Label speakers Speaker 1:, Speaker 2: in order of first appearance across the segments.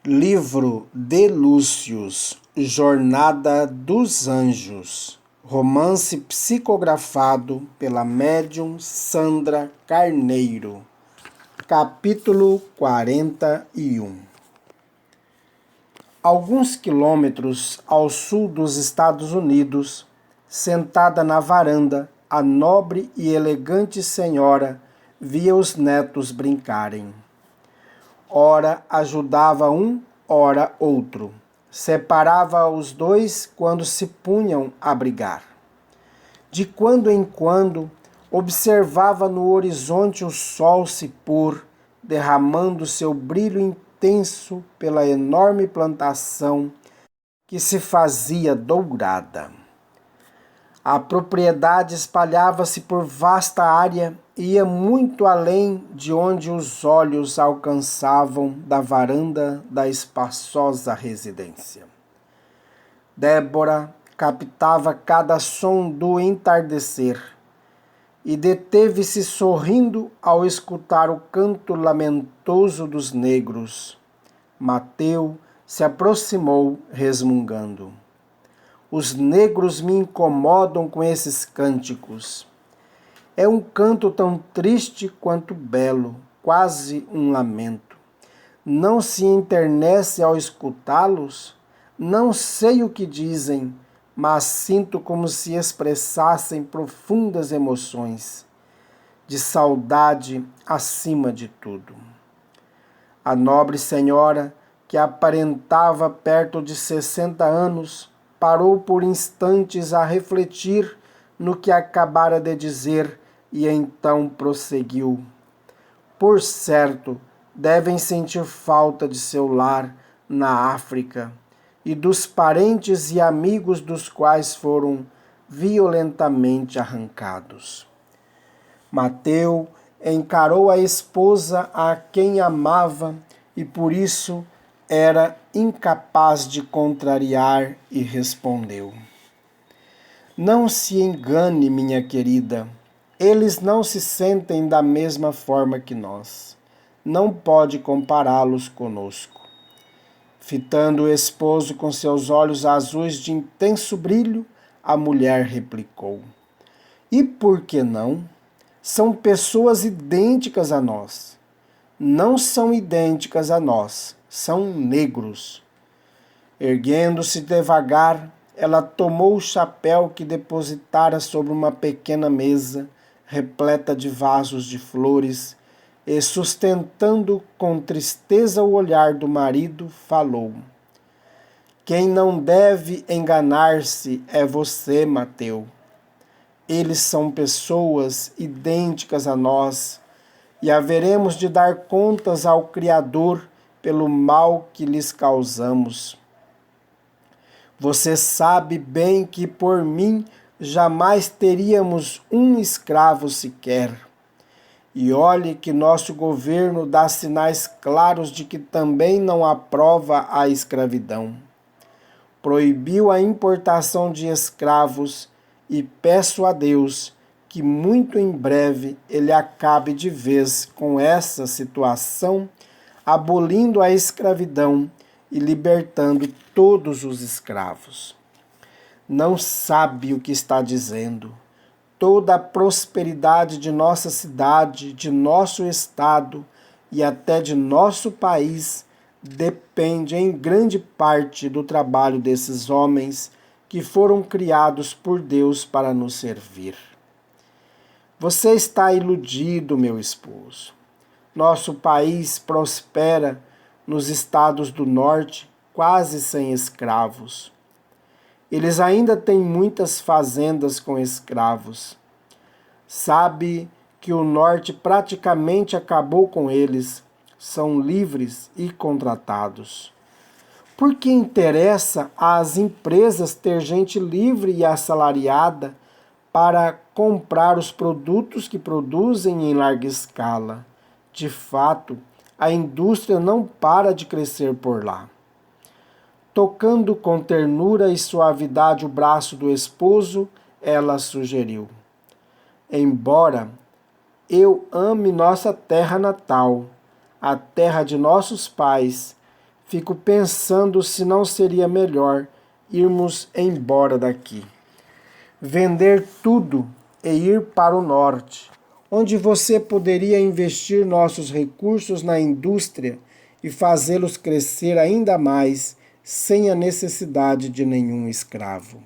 Speaker 1: Livro de Lúcius, Jornada dos Anjos, romance psicografado pela médium Sandra Carneiro, capítulo 41. Alguns quilômetros ao sul dos Estados Unidos, sentada na varanda, a nobre e elegante senhora via os netos brincarem. Ora ajudava um, ora outro. Separava os dois quando se punham a brigar. De quando em quando, observava no horizonte o sol se pôr, derramando seu brilho intenso pela enorme plantação que se fazia dourada. A propriedade espalhava-se por vasta área e ia muito além de onde os olhos alcançavam da varanda da espaçosa residência. Débora captava cada som do entardecer e deteve-se sorrindo ao escutar o canto lamentoso dos negros. Mateu se aproximou resmungando. Os negros me incomodam com esses cânticos. É um canto tão triste quanto belo, quase um lamento. Não se enternece ao escutá-los? Não sei o que dizem, mas sinto como se expressassem profundas emoções, de saudade acima de tudo. A nobre senhora, que aparentava perto de 60 anos, parou por instantes a refletir no que acabara de dizer e então prosseguiu. Por certo, devem sentir falta de seu lar na África e dos parentes e amigos dos quais foram violentamente arrancados. Mateu encarou a esposa a quem amava e por isso era incapaz de contrariar e respondeu: Não se engane, minha querida, eles não se sentem da mesma forma que nós. Não pode compará-los conosco. Fitando o esposo com seus olhos azuis de intenso brilho, a mulher replicou: E por que não? São pessoas idênticas a nós. Não são idênticas a nós, são negros. Erguendo-se devagar, ela tomou o chapéu que depositara sobre uma pequena mesa, repleta de vasos de flores, e sustentando com tristeza o olhar do marido, falou: Quem não deve enganar-se é você, Mateu. Eles são pessoas idênticas a nós, e haveremos de dar contas ao Criador pelo mal que lhes causamos. Você sabe bem que por mim jamais teríamos um escravo sequer. E olhe que nosso governo dá sinais claros de que também não aprova a escravidão. Proibiu a importação de escravos e peço a Deus que muito em breve ele acabe de vez com essa situação, abolindo a escravidão e libertando todos os escravos. Não sabe o que está dizendo. Toda a prosperidade de nossa cidade, de nosso estado e até de nosso país depende em grande parte do trabalho desses homens que foram criados por Deus para nos servir. Você está iludido, meu esposo. Nosso país prospera nos estados do norte, quase sem escravos. Eles ainda têm muitas fazendas com escravos. Sabe que o norte praticamente acabou com eles. São livres e contratados. Por que interessa às empresas ter gente livre e assalariada para comprar os produtos que produzem em larga escala? De fato, a indústria não para de crescer por lá. Tocando com ternura e suavidade o braço do esposo, ela sugeriu: Embora eu ame nossa terra natal, a terra de nossos pais, fico pensando se não seria melhor irmos embora daqui. Vender tudo e ir para o norte, onde você poderia investir nossos recursos na indústria e fazê-los crescer ainda mais, sem a necessidade de nenhum escravo.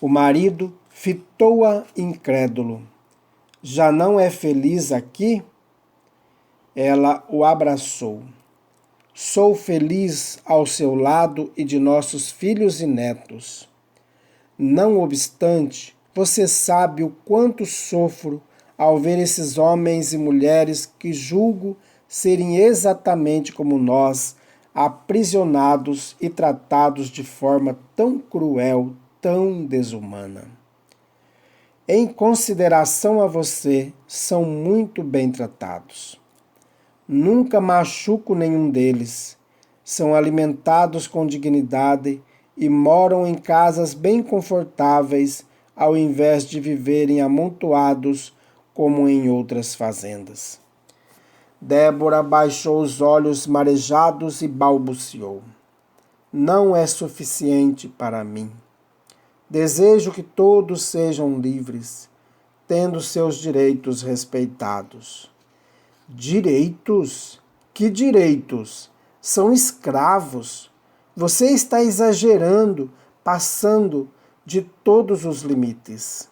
Speaker 1: O marido fitou-a incrédulo. Já não é feliz aqui? Ela o abraçou. Sou feliz ao seu lado e de nossos filhos e netos. Não obstante, você sabe o quanto sofro ao ver esses homens e mulheres que julgo serem exatamente como nós, aprisionados e tratados de forma tão cruel, tão desumana. Em consideração a você, são muito bem tratados. Nunca machuco nenhum deles. São alimentados com dignidade e moram em casas bem confortáveis, ao invés de viverem amontoados como em outras fazendas. Débora baixou os olhos marejados e balbuciou. Não é suficiente para mim. Desejo que todos sejam livres, tendo seus direitos respeitados. Direitos? Que direitos? São escravos. Você está exagerando, passando de todos os limites.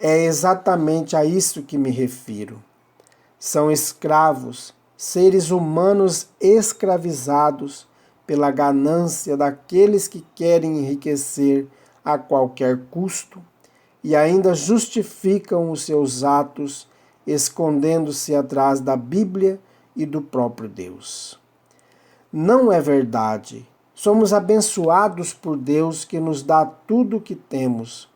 Speaker 1: É exatamente a isso que me refiro. São escravos, seres humanos escravizados pela ganância daqueles que querem enriquecer a qualquer custo e ainda justificam os seus atos escondendo-se atrás da Bíblia e do próprio Deus. Não é verdade. Somos abençoados por Deus que nos dá tudo o que temos.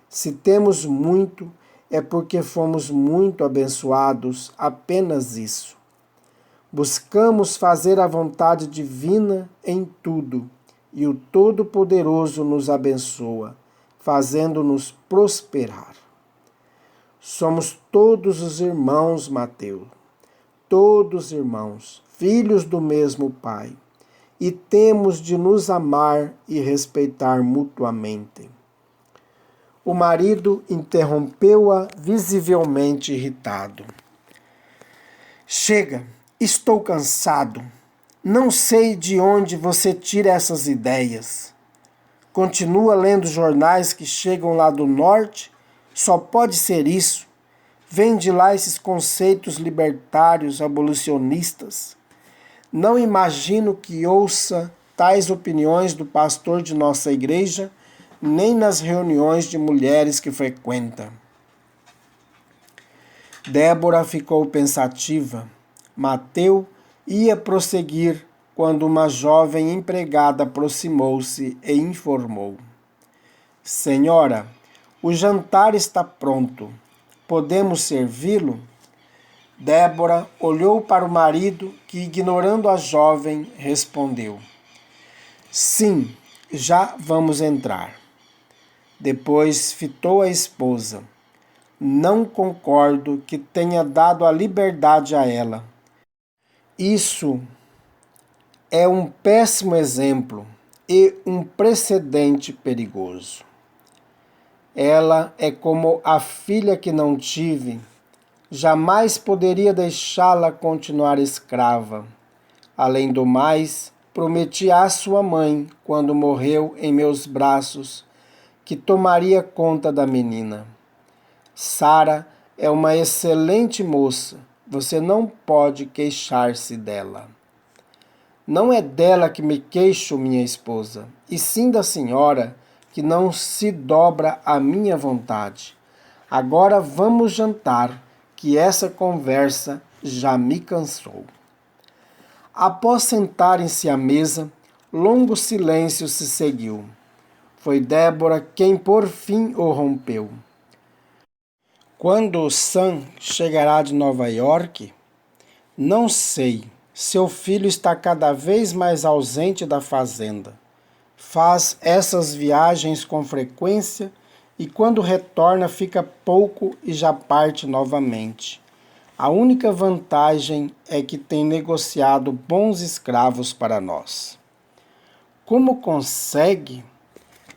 Speaker 1: Se temos muito, é porque fomos muito abençoados, apenas isso. Buscamos fazer a vontade divina em tudo, e o Todo-Poderoso nos abençoa, fazendo-nos prosperar. Somos todos os irmãos, Mateus, todos irmãos, filhos do mesmo Pai, e temos de nos amar e respeitar mutuamente. O marido interrompeu-a, visivelmente irritado. Chega, estou cansado. Não sei de onde você tira essas ideias. Continua lendo jornais que chegam lá do norte? Só pode ser isso. Vem de lá esses conceitos libertários, abolicionistas. Não imagino que ouça tais opiniões do pastor de nossa igreja, nem nas reuniões de mulheres que frequenta. Débora ficou pensativa. Mateus ia prosseguir quando uma jovem empregada aproximou-se e informou. Senhora, o jantar está pronto. Podemos servi-lo? Débora olhou para o marido, que, ignorando a jovem, respondeu. Sim, já vamos entrar. Depois fitou a esposa. Não concordo que tenha dado a liberdade a ela. Isso é um péssimo exemplo e um precedente perigoso. Ela é como a filha que não tive. Jamais poderia deixá-la continuar escrava. Além do mais, prometi à sua mãe, quando morreu em meus braços, que tomaria conta da menina. Sara é uma excelente moça. Você não pode queixar-se dela. Não é dela que me queixo, minha esposa, e sim da senhora, que não se dobra à minha vontade. Agora vamos jantar, que essa conversa já me cansou. Após sentarem-se à mesa, longo silêncio se seguiu. Foi Débora quem por fim o rompeu. Quando Sam chegará de Nova York? Não sei. Seu filho está cada vez mais ausente da fazenda. Faz essas viagens com frequência e quando retorna fica pouco e já parte novamente. A única vantagem é que tem negociado bons escravos para nós. Como consegue?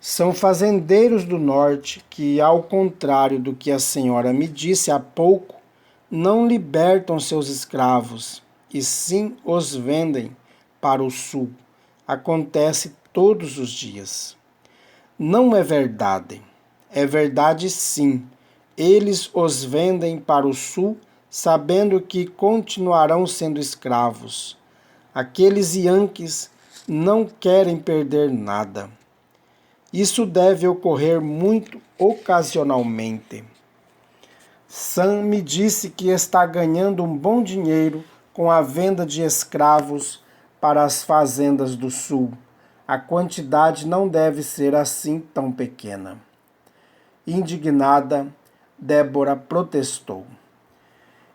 Speaker 1: São fazendeiros do norte que, ao contrário do que a senhora me disse há pouco, não libertam seus escravos, e sim os vendem para o sul. Acontece todos os dias. Não é verdade. É verdade sim. Eles os vendem para o sul, sabendo que continuarão sendo escravos. Aqueles Yankees não querem perder nada. Isso deve ocorrer muito ocasionalmente. Sam me disse que está ganhando um bom dinheiro com a venda de escravos para as fazendas do sul. A quantidade não deve ser assim tão pequena. Indignada, Débora protestou.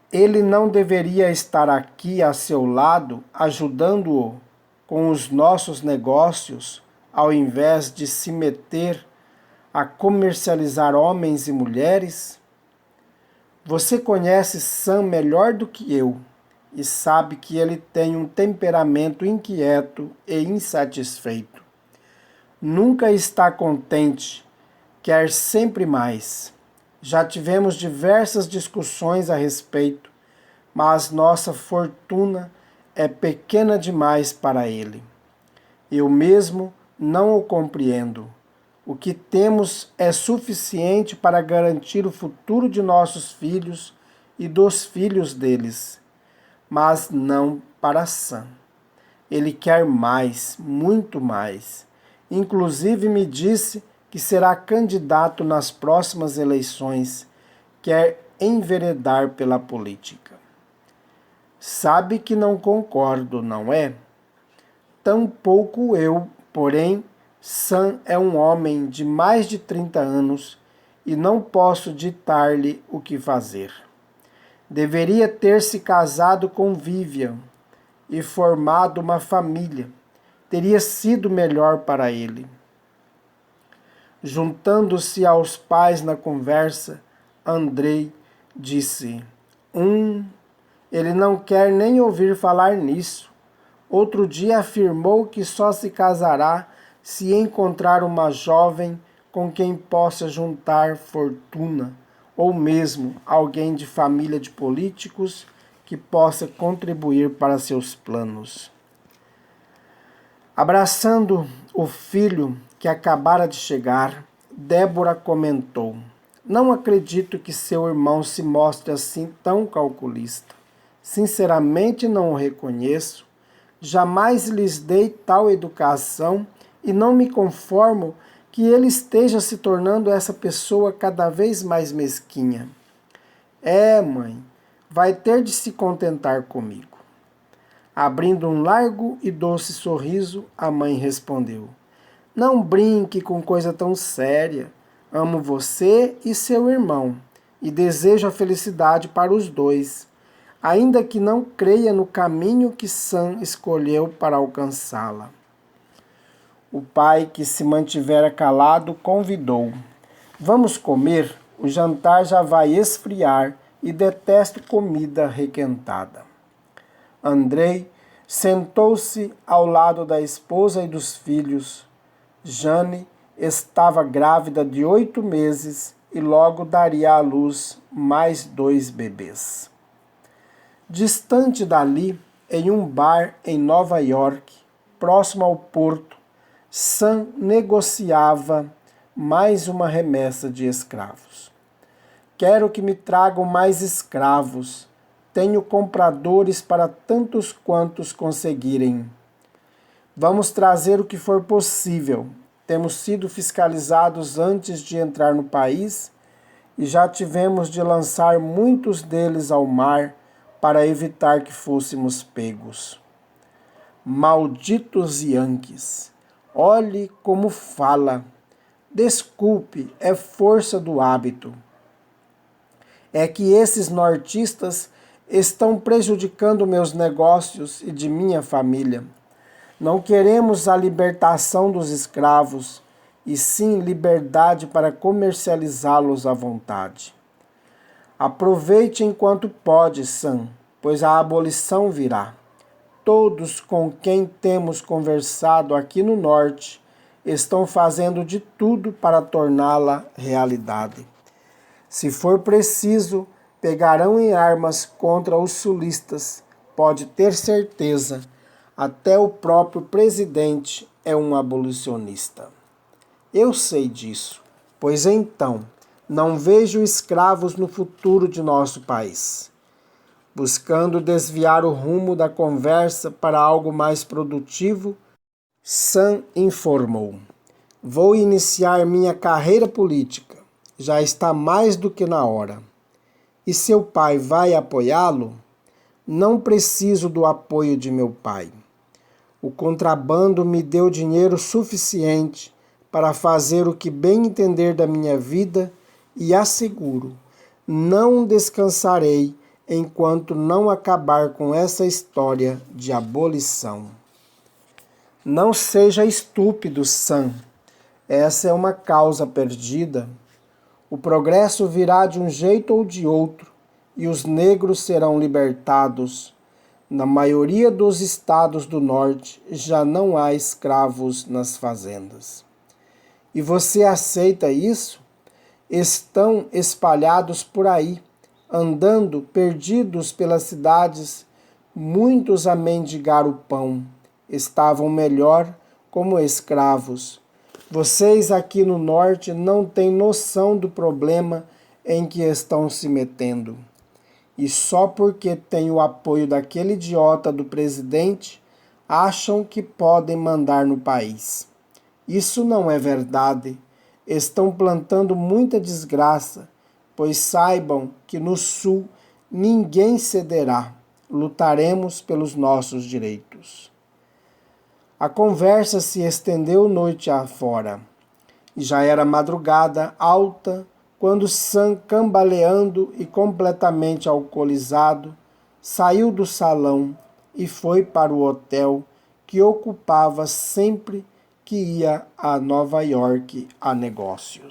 Speaker 1: Ele não deveria estar aqui a seu lado, ajudando-o com os nossos negócios, ao invés de se meter a comercializar homens e mulheres? Você conhece Sam melhor do que eu e sabe que ele tem um temperamento inquieto e insatisfeito. Nunca está contente, quer sempre mais. Já tivemos diversas discussões a respeito, mas nossa fortuna é pequena demais para ele. Eu mesmo não o compreendo. O que temos é suficiente para garantir o futuro de nossos filhos e dos filhos deles, mas não para Sam. Ele quer mais, muito mais. Inclusive me disse que será candidato nas próximas eleições, quer enveredar pela política. Sabe que não concordo, não é? Tampouco eu, porém, Sam é um homem de mais de 30 anos e não posso ditar-lhe o que fazer. Deveria ter se casado com Vivian e formado uma família. Teria sido melhor para ele. Juntando-se aos pais na conversa, Andrei disse: Ele não quer nem ouvir falar nisso. Outro dia afirmou que só se casará se encontrar uma jovem com quem possa juntar fortuna, ou mesmo alguém de família de políticos que possa contribuir para seus planos. Abraçando o filho que acabara de chegar, Débora comentou: Não acredito que seu irmão se mostre assim tão calculista. Sinceramente não o reconheço. Jamais lhes dei tal educação e não me conformo que ele esteja se tornando essa pessoa cada vez mais mesquinha. Mãe, vai ter de se contentar comigo. Abrindo um largo e doce sorriso, a mãe respondeu: Não brinque com coisa tão séria. Amo você e seu irmão e desejo a felicidade para os dois, ainda que não creia no caminho que Sam escolheu para alcançá-la. O pai, que se mantivera calado, convidou: Vamos comer? O jantar já vai esfriar e detesto comida requentada. Andrei sentou-se ao lado da esposa e dos filhos. Jane estava grávida de 8 meses e logo daria à luz mais 2 bebês. Distante dali, em um bar em Nova York, próximo ao porto, Sam negociava mais uma remessa de escravos. Quero que me tragam mais escravos. Tenho compradores para tantos quantos conseguirem. Vamos trazer o que for possível. Temos sido fiscalizados antes de entrar no país e já tivemos de lançar muitos deles ao mar para evitar que fôssemos pegos. Malditos Yankees! Olhe como fala. Desculpe, é força do hábito. É que esses nortistas estão prejudicando meus negócios e de minha família. Não queremos a libertação dos escravos, e sim liberdade para comercializá-los à vontade. Aproveite enquanto pode, Sam, pois a abolição virá. Todos com quem temos conversado aqui no norte estão fazendo de tudo para torná-la realidade. Se for preciso, pegarão em armas contra os sulistas. Pode ter certeza, até o próprio presidente é um abolicionista. Eu sei disso, pois então não vejo escravos no futuro de nosso país. Buscando desviar o rumo da conversa para algo mais produtivo, Sam informou: Vou iniciar minha carreira política. Já está mais do que na hora. E seu pai vai apoiá-lo? Não preciso do apoio de meu pai. O contrabando me deu dinheiro suficiente para fazer o que bem entender da minha vida e asseguro, não descansarei enquanto não acabar com essa história de abolição. Não seja estúpido, Sam. Essa é uma causa perdida. O progresso virá de um jeito ou de outro e os negros serão libertados. Na maioria dos estados do norte já não há escravos nas fazendas. E você aceita isso? Estão espalhados por aí, andando perdidos pelas cidades, muitos a mendigar o pão. Estavam melhor como escravos. Vocês aqui no norte não têm noção do problema em que estão se metendo. E só porque têm o apoio daquele idiota do presidente, acham que podem mandar no país. Isso não é verdade. Estão plantando muita desgraça, pois saibam que no sul ninguém cederá. Lutaremos pelos nossos direitos. A conversa se estendeu noite afora. Já era madrugada alta, quando Sam, cambaleando e completamente alcoolizado, saiu do salão e foi para o hotel que ocupava sempre que ia a Nova York a negócios.